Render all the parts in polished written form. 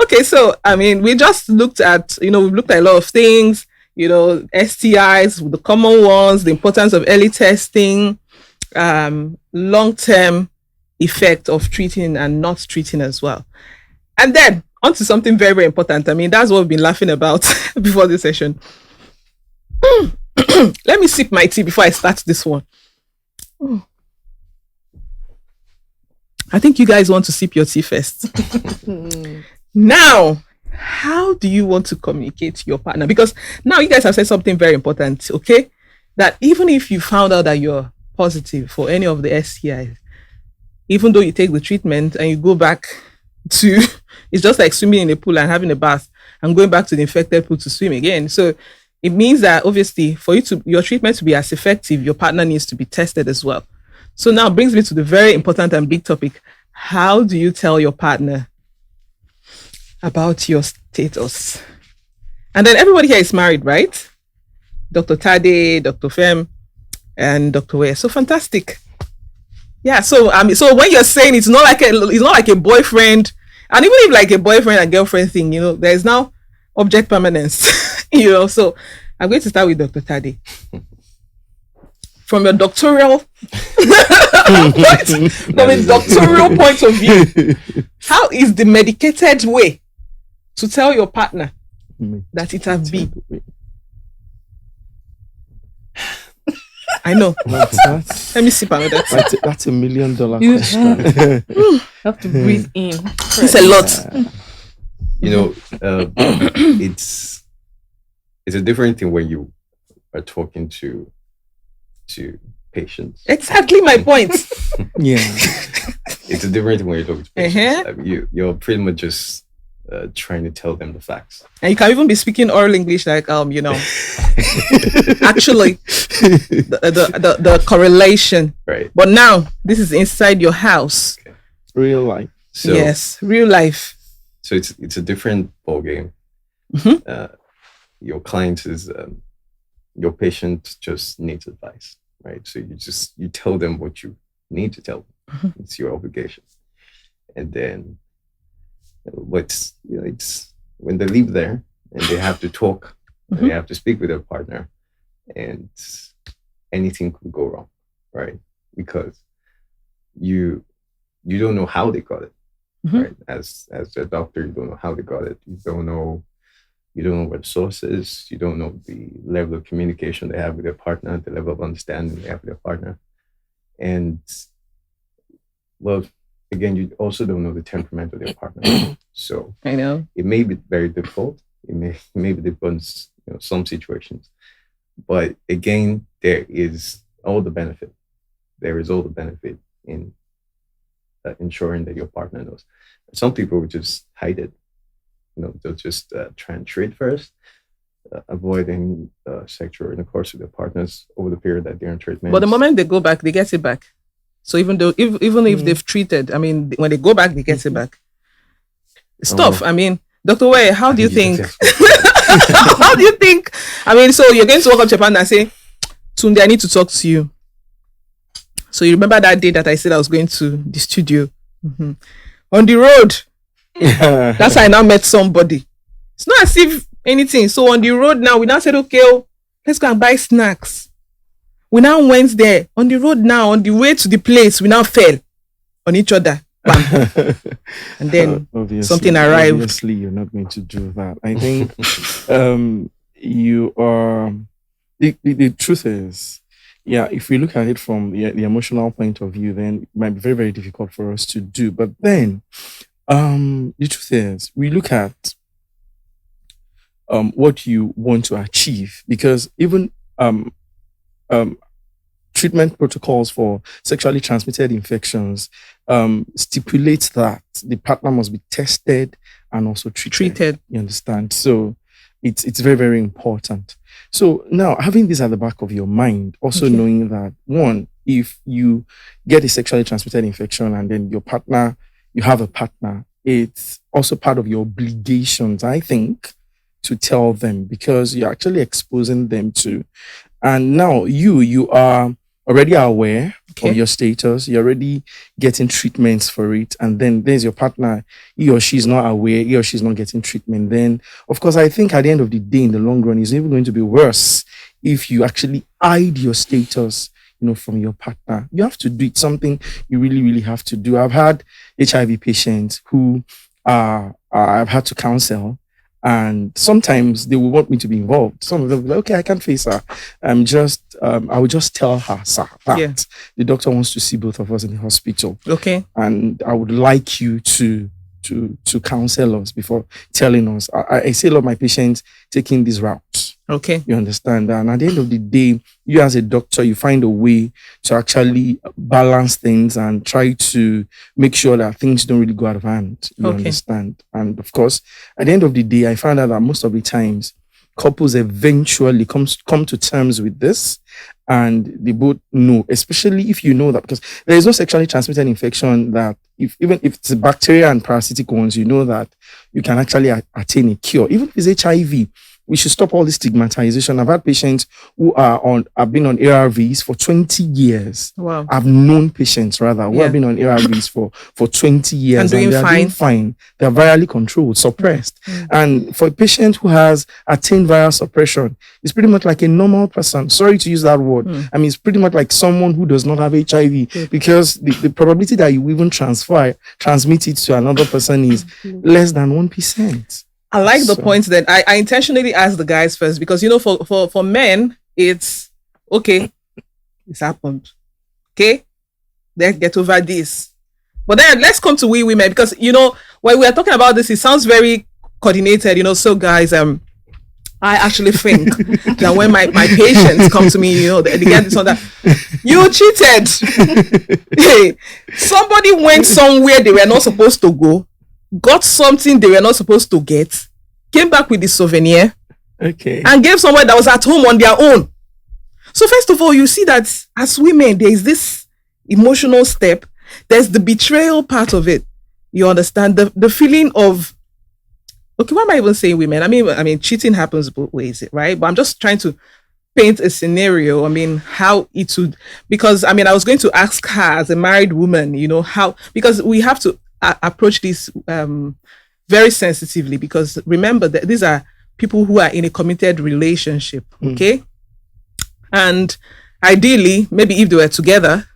Okay, so I mean, we just looked at, we've looked at a lot of things, STIs, the common ones, the importance of early testing, long-term effect of treating and not treating as well. And then on to something very, very important. I mean, that's what we've been laughing about before this session. Let me sip my tea before I start this one. I think you guys want to sip your tea first. Now, how do you want to communicate to your partner? Because now you guys have said something very important, okay? That even if you found out that you're positive for any of the STIs, even though you take the treatment and you go back to, it's just like swimming in a pool and having a bath and going back to the infected pool to swim again. So it means that obviously for your treatment to be as effective, your partner needs to be tested as well. So now brings me to the very important and big topic. How do you tell your partner about your status? And then everybody here is married, right? Dr. Tade, Dr. Ofem, and Dr. Owoye. So fantastic. Yeah, so so when you're saying it's not like a boyfriend, and even if like a boyfriend and girlfriend thing, there is now object permanence. So I'm going to start with Dr. Tade. From your doctoral point of view, how is the medicated way to tell your partner that it has been? I know. Let me sip another. That's $1 million question. You have to breathe in. It's a lot. It's a different thing when you are talking to patients. Exactly my point. Yeah. It's a different thing when you're talking to patients. I mean, you're pretty much just trying to tell them the facts. And you can even be speaking oral English like, actually, the correlation. Right. But now, this is inside your house. Okay. Real life. So, yes, real life. So it's a different ball game. Mm-hmm. Your client is, your patient just needs advice, right? So you tell them what you need to tell them. Mm-hmm. It's your obligation. And then it's when they leave there and they have to talk, mm-hmm. they have to speak with their partner, and anything could go wrong, right? Because you don't know how they got it, mm-hmm. right? As a doctor, you don't know how they got it. You don't know what the source is. You don't know the level of communication they have with their partner, the level of understanding they have with their partner. And, well, again, you also don't know the temperament of their partner. So I know it may be very difficult. It may be difficult in some situations. But again, there is all the benefit. There is all the benefit in ensuring that your partner knows. Some people would just hide it. They'll just try and treat first, avoiding sexual intercourse with their partners over the period that they're in treatment. But the moment they go back, they get it back. So even if they've treated, I mean, when they go back, they get it back. It's tough. I mean, Dr. Owoeye, how do you think? How do you think? I mean, so you're going to walk up to your partner and say, Tunde, I need to talk to you. So you remember that day that I said I was going to the studio? Mm-hmm. On the road. That's how I now met somebody. It's not as if anything. So on the road now, we now said, okay, let's go and buy snacks. We now went there. On the road now, on the way to the place, we now fell on each other. Bam. And then something arrived. Obviously, you're not going to do that. I think you are... The truth is, yeah, if we look at it from the emotional point of view, then it might be very, very difficult for us to do. But then, the truth is, we look at what you want to achieve, because even treatment protocols for sexually transmitted infections stipulate that the partner must be tested and also treated. You understand? So it's very, very important. So now, having this at the back of your mind, also knowing that, one, if you get a sexually transmitted infection and then you have a partner, it's also part of your obligations, I think, to tell them, because you're actually exposing them to. And now you are already aware of your status. You're already getting treatments for it. And then there's your partner. He or she is not aware. He or she is not getting treatment. Then, of course, I think at the end of the day, in the long run, it's even going to be worse if you actually hide your status, from your partner. You have to do it. Something you really, really have to do. I've had HIV patients who I've had to counsel. And sometimes they will want me to be involved. Some of them will be like, okay, I can't face her. I will just tell her, sir, that the doctor wants to see both of us in the hospital. Okay. And I would like you to counsel us before telling us. I see a lot of my patients taking these routes. Okay. You understand? And at the end of the day, you as a doctor, you find a way to actually balance things and try to make sure that things don't really go out of hand. You understand? And of course, at the end of the day, I found out that most of the times, couples eventually come to terms with this, and they both know, especially if you know that, because there is no sexually transmitted infection that even if it's bacteria and parasitic ones, you know that you can actually attain a cure. Even if it's HIV, we should stop all this stigmatization. I've had patients who have been on ARVs for 20 years. Wow. I've known patients who have been on ARVs for 20 years. And doing fine. They're virally controlled, suppressed. And for a patient who has attained viral suppression, it's pretty much like a normal person. Sorry to use that word. I mean, it's pretty much like someone who does not have HIV, because the probability that you even transmit it to another person is less than 1%. I like the point that I intentionally asked the guys first, because for men it's okay, it's happened, okay, let's get over this. But then let's come to we women, because when we are talking about this, it sounds very coordinated. So guys, I actually think that when my patients come to me, they get this on that. You cheated. Hey, somebody went somewhere they were not supposed to go, got something they were not supposed to get, came back with the souvenir, and gave someone that was at home on their own. So first of all, you see that as women, there is this emotional step. There's the betrayal part of it. You understand the feeling of, okay, why am I even saying women? I mean, cheating happens both ways, right? But I'm just trying to paint a scenario. I mean, how it would, because I was going to ask her as a married woman, how, because we have to approach this very sensitively, because remember that these are people who are in a committed relationship, okay? And ideally, maybe if they were together,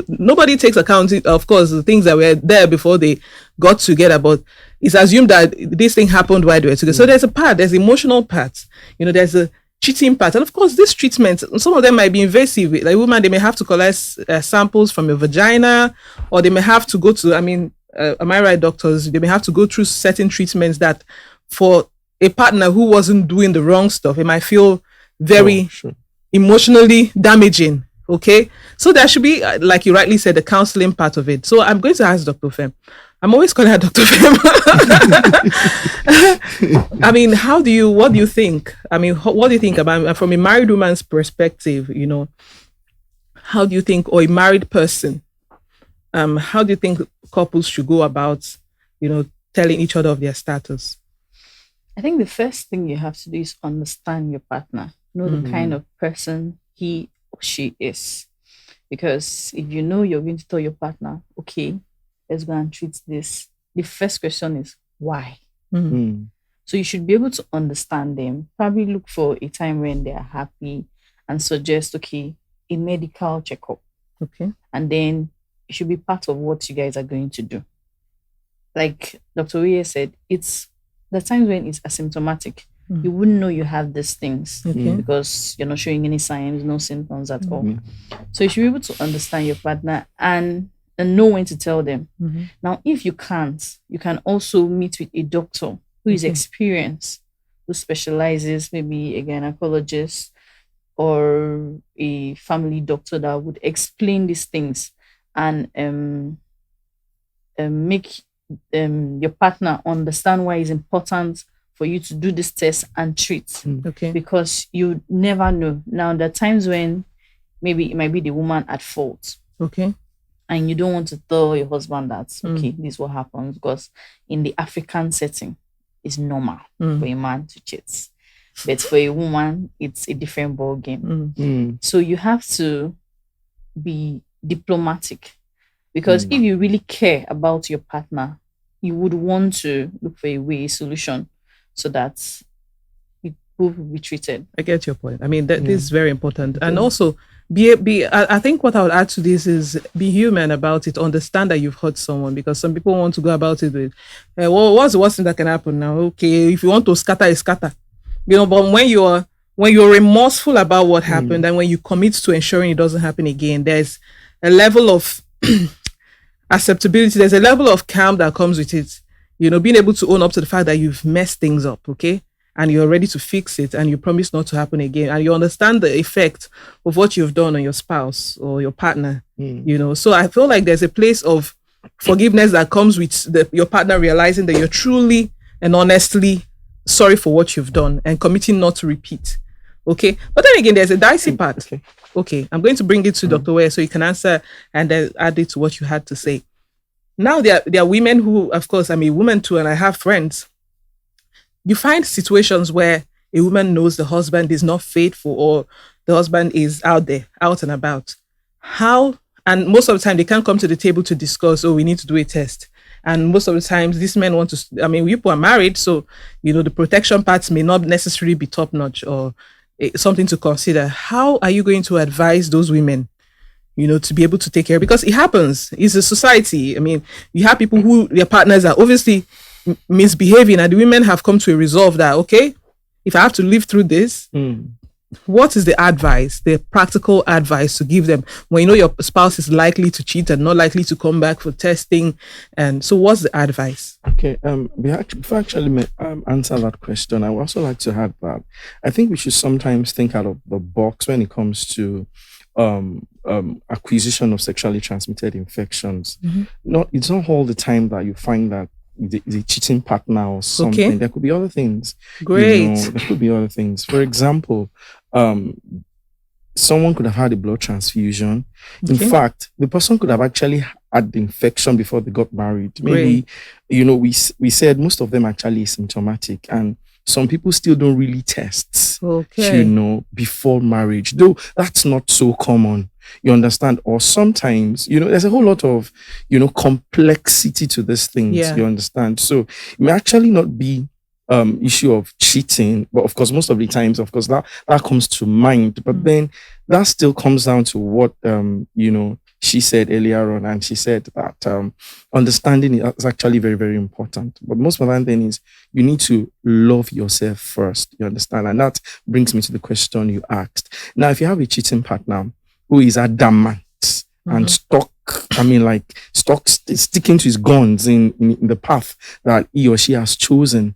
nobody takes account, of course, the things that were there before they got together, but it's assumed that this thing happened while they were together. So there's the emotional part, there's a cheating part. And of course, this treatment, some of them might be invasive. Like women, they may have to collect samples from your vagina, or they may have to go to, am I right, doctors? They may have to go through certain treatments that for a partner who wasn't doing the wrong stuff, it might feel very emotionally damaging. Okay. So there should be, like you rightly said, the counseling part of it. So I'm going to ask Dr. Ofem. I'm always calling her Dr. Ofem. What do you think? What do you think about, from a married woman's perspective, how do you think, or a married person, how do you think couples should go about, telling each other of their status? I think the first thing you have to do is understand your partner, know the kind of person he or she is. Because if you know you're going to tell your partner, okay, let's go and treat this, the first question is why? So you should be able to understand them, probably look for a time when they are happy and suggest, okay, a medical checkup. Okay. And then it should be part of what you guys are going to do. Like Dr. Owoeye said, it's the times when it's asymptomatic. You wouldn't know you have these things because you're not showing any signs, no symptoms at all. So you should be able to understand your partner and know when to tell them. Now, if you can't, you can also meet with a doctor who is experienced, who specializes, maybe a gynecologist or a family doctor that would explain these things and make your partner understand why it's important for you to do this test and treat. Okay. Because you never know. Now, there are times when maybe it might be the woman at fault. Okay. And you don't want to tell your husband that, okay, this is what happens. Because in the African setting, it's normal for a man to cheat. But for a woman, it's a different ball game. So you have to be diplomatic. Because if you really care about your partner, you would want to look for a solution so that it will be treated. I get your point. I mean, this is very important. And also, I think what I would add to this is be human about it. Understand that you've hurt someone, because some people want to go about it with, well, what's the worst thing that can happen now? Okay, if you want to scatter, scatter. But when you're remorseful about what happened, and when you commit to ensuring it doesn't happen again, there's a level of acceptability. There's a level of calm that comes with it. Being able to own up to the fact that you've messed things up, okay? And you're ready to fix it, and you promise not to happen again, and you understand the effect of what you've done on your spouse or your partner. So I feel like there's a place of forgiveness that comes with your partner realizing that you're truly and honestly sorry for what you've done and committing not to repeat. Okay, but then again, there's a dicey part. Okay, I'm going to bring it to Dr. Owoeye so you can answer and then add it to what you had to say. Now there are women who, of course, I'm a woman too, and I have friends. You find situations where a woman knows the husband is not faithful, or the husband is out there, out and about. And most of the time they can't come to the table to discuss, we need to do a test. And most of the times these men want to, people are married, so, the protection parts may not necessarily be top notch or something to consider. How are you going to advise those women, to be able to take care? Because it happens. It's a society. You have people who their partners are obviously misbehaving, and the women have come to a resolve that, okay, if I have to live through this, what is the advice, the practical advice to give them when your spouse is likely to cheat and not likely to come back for testing? And so what's the advice? Okay, before I actually answer that question, I would also like to add that I think we should sometimes think out of the box when it comes to acquisition of sexually transmitted infections. It's not all the time that you find that is a cheating partner or something. Okay. There could be other things. Great. There could be other things. For example, someone could have had a blood transfusion. Okay. In fact, the person could have actually had the infection before they got married. Maybe, we said most of them actually asymptomatic, and some people still don't really test, before marriage, though that's not so common. You understand? Or sometimes, there's a whole lot of, complexity to these things. Yeah. You understand? So it may actually not be issue of cheating, but of course, most of the times, of course, that comes to mind. But then that still comes down to what, she said earlier on, and she said that understanding is actually very, very important. But most important thing is you need to love yourself first. You understand? And that brings me to the question you asked. Now, if you have a cheating partner who is adamant and sticking to his guns in the path that he or she has chosen,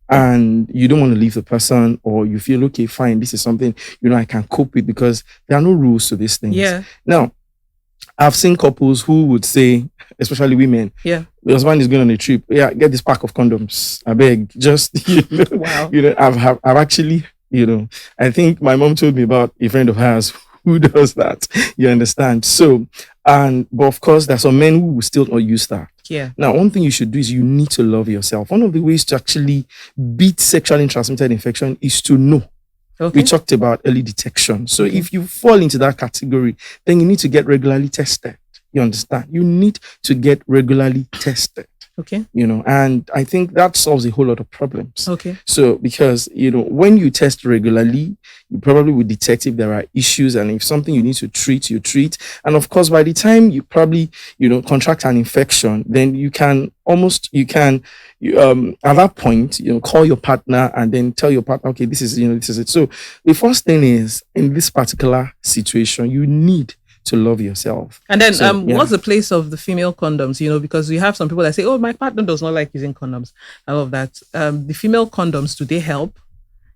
and you don't want to leave the person, or you feel, okay, fine, this is something, I can cope with, because there are no rules to these things. Yeah. Now, I've seen couples who would say, especially women, the husband is going on a trip. Yeah, get this pack of condoms. I beg, just, wow. I've actually, I think my mom told me about a friend of hers who does that. You understand? So, but of course, there are some men who will still not use that. Yeah. Now, one thing you should do is you need to love yourself. One of the ways to actually beat sexually transmitted infection is to know. Okay. We talked about early detection. So if you fall into that category, then you need to get regularly tested. You understand? You need to get regularly tested. Okay. And I think that solves a whole lot of problems. Okay. So because, when you test regularly, you probably will detect if there are issues, and if something you need to treat, you treat. And of course, by the time you probably, contract an infection, then you can at that point, call your partner and then tell your partner, okay, this is it. So the first thing is, in this particular situation, you need to love yourself. And then what's the place of the female condoms? Because you have some people that say, my partner does not like using condoms. I love that. The female condoms, do they help?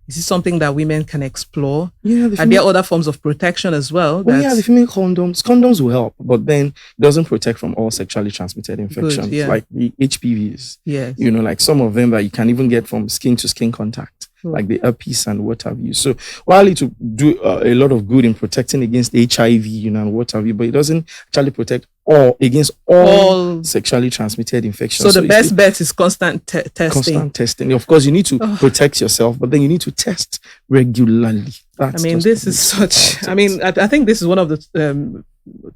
Is this something that women can explore? Yeah. Are there other forms of protection as well? The female condoms will help, but then it doesn't protect from all sexually transmitted infections, like the HPVs. Yes. Like some of them that you can even get from skin to skin contact. Like the herpes and what have you. So while it will do a lot of good in protecting against HIV, and what have you, but it doesn't actually protect all sexually transmitted infections. So the best bet is constant testing. Constant testing. Of course, you need to protect yourself, but then you need to test regularly. This is such. I think this is one of the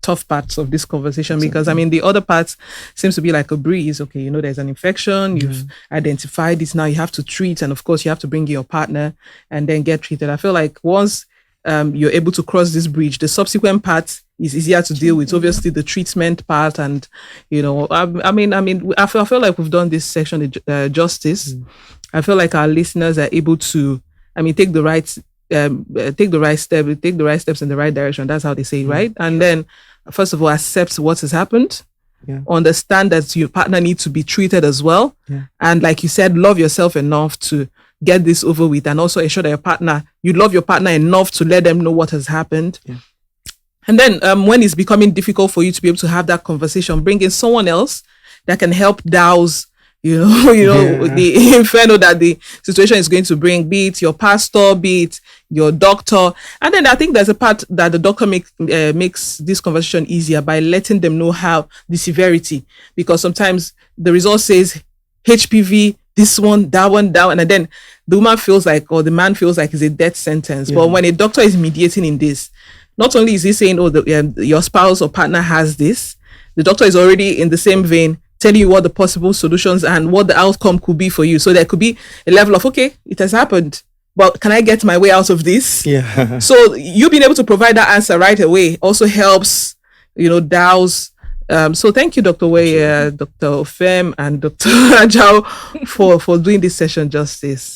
tough parts of this conversation, because the other part seems to be like a breeze. Okay, there's an infection, you've identified this, now you have to treat, and of course you have to bring in your partner and then get treated. I feel like once you're able to cross this bridge, the subsequent part is easier to deal with. Obviously the treatment part, and I feel like we've done this section justice. I feel like our listeners are able to take the right steps in the right direction. That's how they say it, right? And then first of all, accept what has happened. Understand that your partner needs to be treated as well. And like you said, love yourself enough to get this over with, and also ensure that you love your partner enough to let them know what has happened. And then when it's becoming difficult for you to be able to have that conversation, bring in someone else that can help douse the inferno that the situation is going to bring, be it your pastor, be it your doctor. And then I think there's a part that the doctor makes this conversation easier by letting them know how the severity, because sometimes the result says HPV, this one, that one, and then the woman feels like, or the man feels like it's a death sentence. But when a doctor is mediating in this, not only is he saying, your spouse or partner has this, the doctor is already in the same vein telling you what the possible solutions and what the outcome could be for you. So there could be a level of, okay, it has happened, but can I get my way out of this? So you being able to provide that answer right away also helps, douse. So thank you, Dr. Owoeye, Dr. Ofem, and Dr. Ajao for doing this session justice.